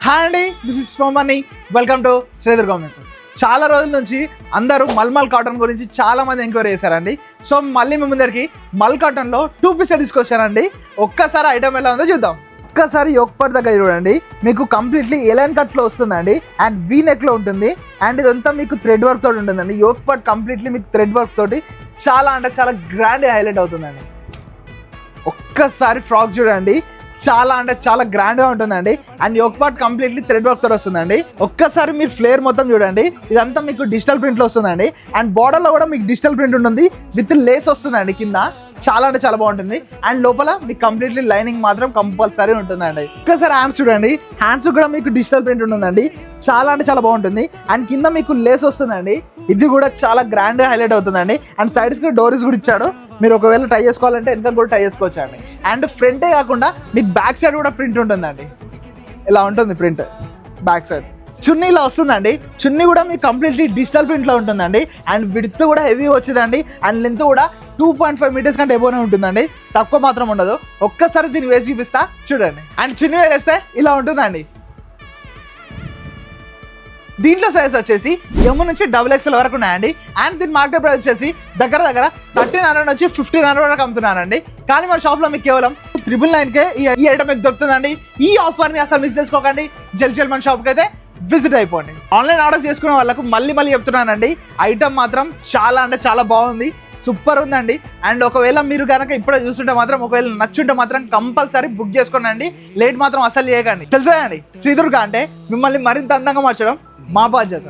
Hi అండి, this is money. Welcome to Sridhar comments. చాలా రోజుల నుంచి అందరూ మల్మల్ కాటన్ గురించి చాలా మంది ఎంక్వైరీ చేశారండి. సో మళ్ళీ మీ ముందరికి మల్ కాటన్లో 2 పీస్ తీసుకొచ్చానండి. ఒక్కసారి ఐటమ్ ఎలా ఉందో చూద్దాం. ఒక్కసారి యోక్ పార్ట్ దగ్గర చూడండి, మీకు కంప్లీట్లీ ఎలైన్ కట్లో వస్తుందండి అండ్ వీ నెక్లో ఉంటుంది. అండ్ ఇదంతా మీకు థ్రెడ్ వర్క్ తోటి ఉంటుందండి. యోక్ పార్ట్ కంప్లీట్లీ మీకు థ్రెడ్ వర్క్ తోటి చాలా అంటే చాలా గ్రాండ్ హైలైట్ అవుతుందండి. ఒక్కసారి ఫ్రాక్ చూడండి, చాలా అంటే చాలా గ్రాండ్గా ఉంటుందండి. And yoke part completely thread work తో వస్తుందండి. ఒక్కసారి మీరు ఫ్లేర్ మొత్తం చూడండి, ఇదంతా మీకు డిజిటల్ ప్రింట్లో వస్తుందండి. అండ్ బార్డర్లో కూడా మీకు డిజిటల్ ప్రింట్ ఉంటుంది, విత్ లేస్ వస్తుందండి కింద. చాలా అంటే చాలా బాగుంటుంది. అండ్ లోపల మీకు కంప్లీట్లీ లైనింగ్ మాత్రం కంపల్సరీ ఉంటుందండి. ఒక్కసారి హ్యాండ్స్ చూడండి, హ్యాండ్స్ కూడా మీకు డిజిటల్ ప్రింట్ ఉంటుందండి. చాలా అంటే చాలా బాగుంటుంది. అండ్ కింద మీకు లేస్ వస్తుందండి, ఇది కూడా చాలా గ్రాండ్గా హైలైట్ అవుతుందండి. అండ్ సైడ్స్కి డోరీస్ కూడా ఇచ్చాడు, మీరు ఒకవేళ ట్రై చేసుకోవాలంటే వెనక కూడా ట్రై చేసుకోవచ్చు అండి. అండ్ ఫ్రంటే కాకుండా మీకు బ్యాక్ సైడ్ కూడా ప్రింట్ ఉంటుందండి. ఇలా ఉంటుంది ప్రింట్ బ్యాక్ సైడ్. చున్నీ ఇలా వస్తుందండి, చున్నీ కూడా మీకు కంప్లీట్లీ డిజిటల్ ప్రింట్లో ఉంటుందండి. అండ్ విడ్త్ కూడా హెవీ వచ్చిందండి. అండ్ లెంత్ కూడా 2.5 మీటర్స్ కంటే ఎబోనే ఉంటుందండి, తక్కువ మాత్రం ఉండదు. ఒక్కసారి దీన్ని వేసి చూపిస్తా చూడండి. అండ్ చున్నీ వేస్తే ఇలా ఉంటుందండి. దీంట్లో సైజ్ వచ్చేసి M నుంచి XXL వరకు ఉన్నాయండి. అండ్ దీని మార్కెట్ ప్రైస్ వచ్చేసి దగ్గర 1300 నుంచి 1500 వరకు అమ్ముతున్నానండి. కానీ మన షాప్లో మీకు కేవలం 999కే ఈ ఐటమ్ మీకు దొరుకుతుందండి. ఈ ఆఫర్ని అసలు మిస్ చేసుకోకండి. జల్ మన షాప్కి అయితే విజిట్ అయిపోండి. ఆన్లైన్ ఆర్డర్స్ చేసుకునే వాళ్ళకు మళ్ళీ చెప్తున్నానండి, ఐటమ్ మాత్రం చాలా అంటే చాలా బాగుంది, సూపర్ ఉందండి. అండ్ ఒకవేళ మీరు కనుక ఇప్పుడే చూస్తుంటే మాత్రం, ఒకవేళ నచ్చుంటే మాత్రం కంపల్సరీ బుక్ చేసుకోండి. లేట్ మాత్రం అసలు చేయకండి. తెలుసా అండి, శ్రీదుర్గ అంటే మిమ్మల్ని మరింత అందంగా మార్చడం మా బాధ్యత.